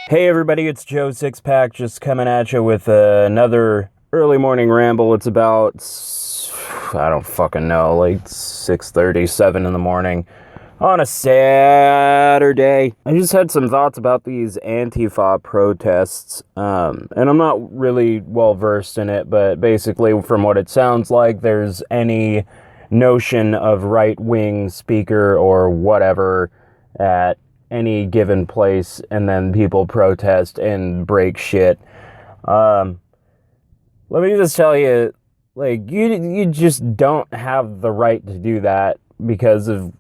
Hey everybody, it's Joe Sixpack just coming at you with another early morning ramble. It's about, I don't fucking know, like 6:37 in the morning on a Saturday. I just had some thoughts about these Antifa protests, and I'm not really well versed in it, but basically from what it sounds like, there's any notion of right-wing speaker or whatever at any given place, and then people protest and break shit. Let me just tell you, like, you just don't have the right to do that because of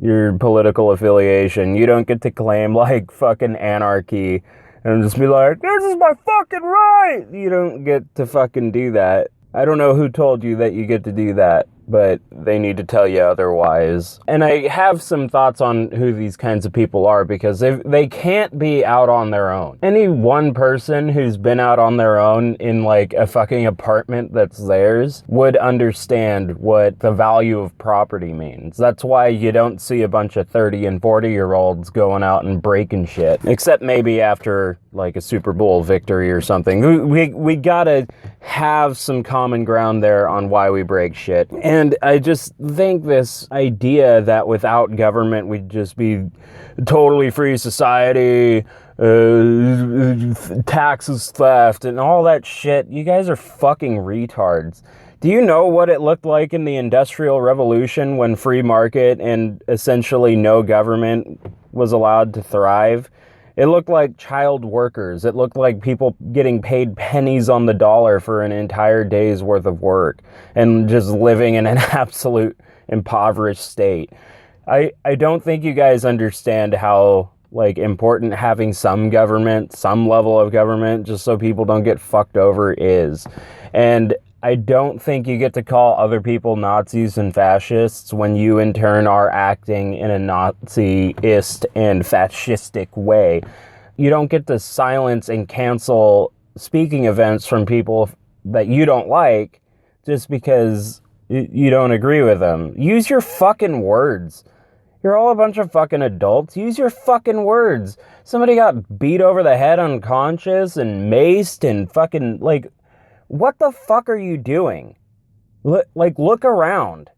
your political affiliation. You don't get to claim, like, fucking anarchy and just be like, this is my fucking right! You don't get to fucking do that. I don't know who told you that you get to do that, but they need to tell you otherwise. And I have some thoughts on who these kinds of people are, because they can't be out on their own. Any one person who's been out on their own in like a fucking apartment that's theirs would understand what the value of property means. That's why you don't see a bunch of 30 and 40-year-olds going out and breaking shit. Except maybe after like a Super Bowl victory or something. We gotta have some common ground there on why we break shit. And I just think this idea that without government we'd just be totally free society, taxes theft, and all that shit, you guys are fucking retards. Do you know what it looked like in the Industrial Revolution when free market and essentially no government was allowed to thrive? It looked like child workers. It looked like people getting paid pennies on the dollar for an entire day's worth of work and just living in an absolute impoverished state. I don't think you guys understand how like important having some government, some level of government, just so people don't get fucked over is. And I don't think you get to call other people Nazis and fascists when you in turn are acting in a Nazi-ist and fascistic way. You don't get to silence and cancel speaking events from people that you don't like just because you don't agree with them. Use your fucking words. You're all a bunch of fucking adults. Use your fucking words. Somebody got beat over the head unconscious and maced and fucking, like, what the fuck are you doing? Look around.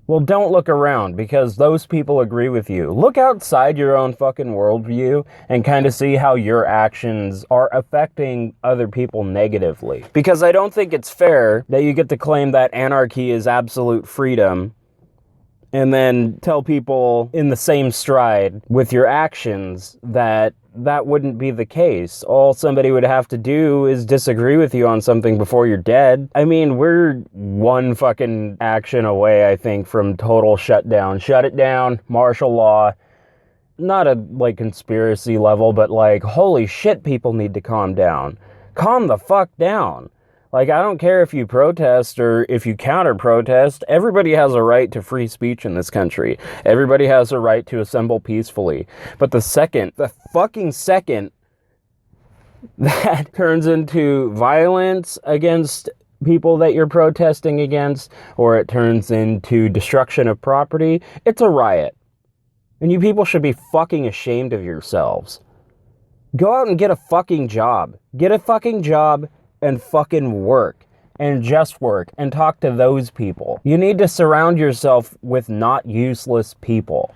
Well, don't look around because those people agree with you. Look outside your own fucking worldview and kind of see how your actions are affecting other people negatively. Because I don't think it's fair that you get to claim that anarchy is absolute freedom and then tell people in the same stride with your actions that that wouldn't be the case. All somebody would have to do is disagree with you on something before you're dead. I mean, we're one fucking action away, I think, from total shutdown. Shut it down, martial law. Not a, like, conspiracy level, but, like, holy shit, people need to calm down. Calm the fuck down. Like, I don't care if you protest or if you counter-protest. Everybody has a right to free speech in this country. Everybody has a right to assemble peacefully. But the fucking second that turns into violence against people that you're protesting against, or it turns into destruction of property, it's a riot. And you people should be fucking ashamed of yourselves. Go out and get a fucking job. Get a fucking job and fucking work, and just work, and talk to those people. You need to surround yourself with not useless people.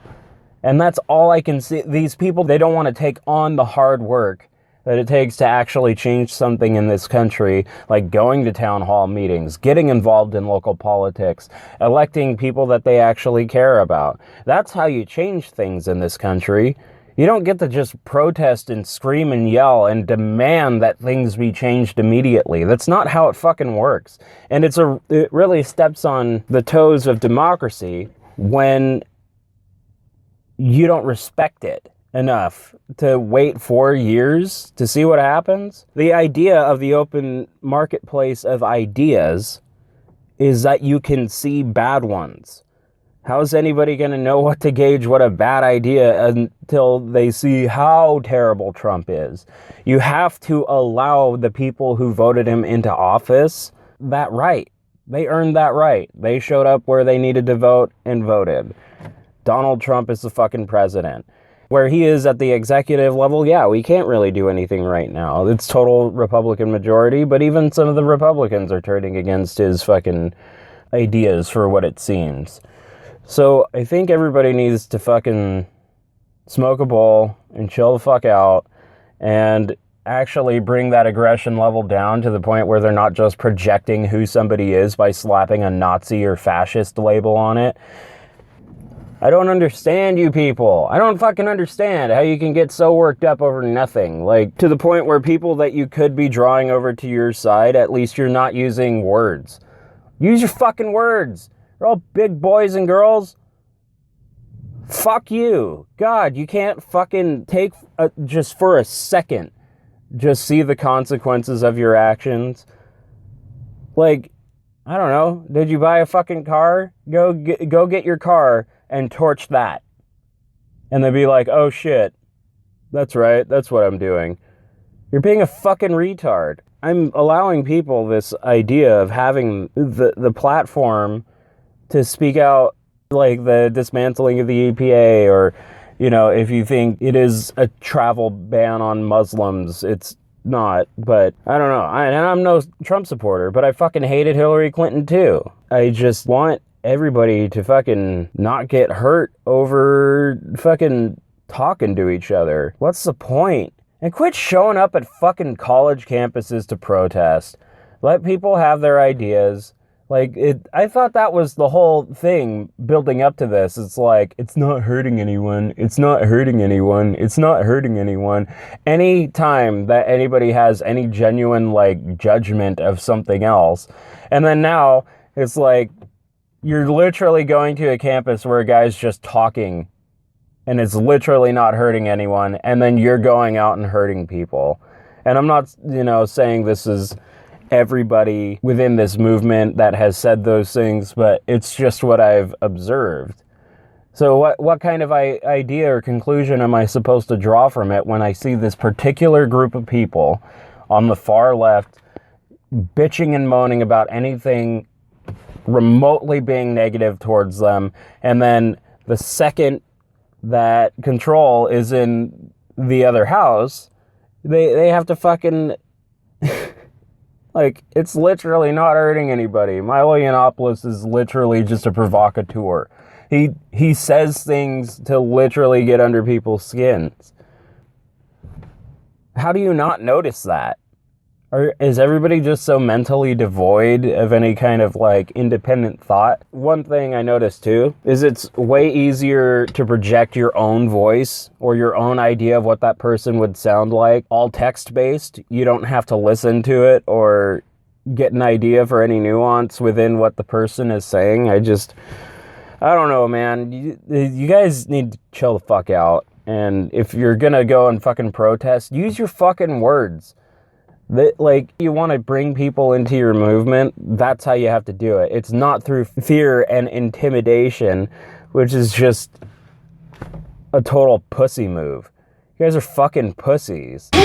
And that's all I can see. These people, they don't want to take on the hard work that it takes to actually change something in this country, like going to town hall meetings, getting involved in local politics, electing people that they actually care about. That's how you change things in this country. You don't get to just protest and scream and yell and demand that things be changed immediately. That's not how it fucking works. And it really steps on the toes of democracy when you don't respect it enough to wait 4 years to see what happens. The idea of the open marketplace of ideas is that you can see bad ones. How's anybody going to know what to gauge what a bad idea until they see how terrible Trump is? You have to allow the people who voted him into office that right. They earned that right. They showed up where they needed to vote and voted. Donald Trump is the fucking president. Where he is at the executive level, yeah, we can't really do anything right now. It's total Republican majority, but even some of the Republicans are turning against his fucking ideas for what it seems. So I think everybody needs to fucking smoke a bowl and chill the fuck out and actually bring that aggression level down to the point where they're not just projecting who somebody is by slapping a Nazi or fascist label on it. I don't understand you people. I don't fucking understand how you can get so worked up over nothing. Like, to the point where people that you could be drawing over to your side, at least you're not using words. Use your fucking words. You're all big boys and girls. Fuck you. God, you can't fucking take just for a second, just see the consequences of your actions. Like, I don't know. Did you buy a fucking car? Go get your car and torch that. And they'd be like, oh shit. That's right. That's what I'm doing. You're being a fucking retard. I'm allowing people this idea of having the platform to speak out, like the dismantling of the EPA, or, you know, if you think it is a travel ban on Muslims, it's not. But I don't know. I'm no Trump supporter, but I fucking hated Hillary Clinton too. I just want everybody to fucking not get hurt over fucking talking to each other. What's the point? And quit showing up at fucking college campuses to protest. Let people have their ideas. Like, I thought that was the whole thing building up to this. It's like, it's not hurting anyone. It's not hurting anyone. It's not hurting anyone. Any time that anybody has any genuine, like, judgment of something else. And then now, it's like, you're literally going to a campus where a guy's just talking, and it's literally not hurting anyone, and then you're going out and hurting people. And I'm not, you know, saying this is everybody within this movement that has said those things, but it's just what I've observed. So what kind of idea or conclusion am I supposed to draw from it when I see this particular group of people on the far left bitching and moaning about anything remotely being negative towards them, and then the second that control is in the other house, they have to fucking like, it's literally not hurting anybody. Milo Yiannopoulos is literally just a provocateur. He says things to literally get under people's skins. How do you not notice that? Or is everybody just so mentally devoid of any kind of, like, independent thought? One thing I noticed, too, is it's way easier to project your own voice or your own idea of what that person would sound like, all text-based. You don't have to listen to it or get an idea for any nuance within what the person is saying. I don't know, man. You guys need to chill the fuck out. And if you're gonna go and fucking protest, use your fucking words. Like, you want to bring people into your movement, that's how you have to do it. It's not through fear and intimidation, which is just a total pussy move. You guys are fucking pussies. We'll